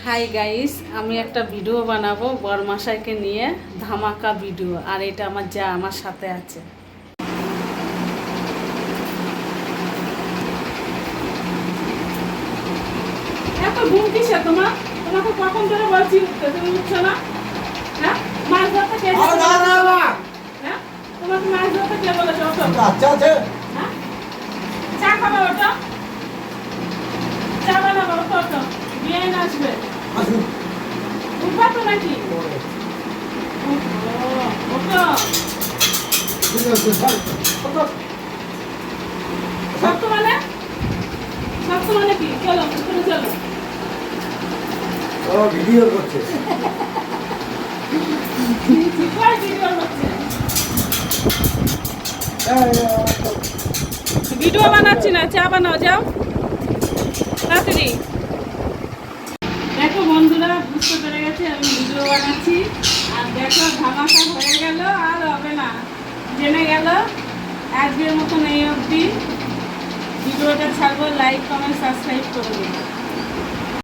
Hi guys, আমি একটা video বানাবো বরমাশাইকে নিয়ে, ধামাকা ভিডিও। আর এটা আমার যা আমার সাথে আছে। এত ঘুম কিসে তোমার? তোমাকে কখন ধরে বলছি উঠতে, তুমি উঠছো না? হ্যাঁ, মাছ ধরতে কে বলেছে? হ্যাঁ, তোমাকে মাছ ধরতে কে বলেছে? ওঠো। আচ্ছা আছে। হ্যাঁ, চা খাবে? ওঠো, চা বানাবো। ওঠো ওঠো, বিয়ে আসবে। আসুন। উঠবা তো নাকি? ওঠো। ঠিক আছে স্যার। ওঠো। শক্ত মানে? শক্ত মানে কি? চলো উপরে চলো। ও ভিডিও করছে। কয় ভিডিও হচ্ছে? ভিডিও বানাচ্ছি না, চা বানাও, যাও তাড়াতাড়ি। দেখো বন্ধুরা, বুঝতে পেরে গেছে আমি ভিডিও বানাচ্ছি। আর দেখো ধামাকা হয়ে গেল, আর হবে না, জেনে গেল। আজকের মতন এই অবধি। ভিডিওটা ছাড়বো, লাইক কমেন্ট সাবস্ক্রাইব করে দিন।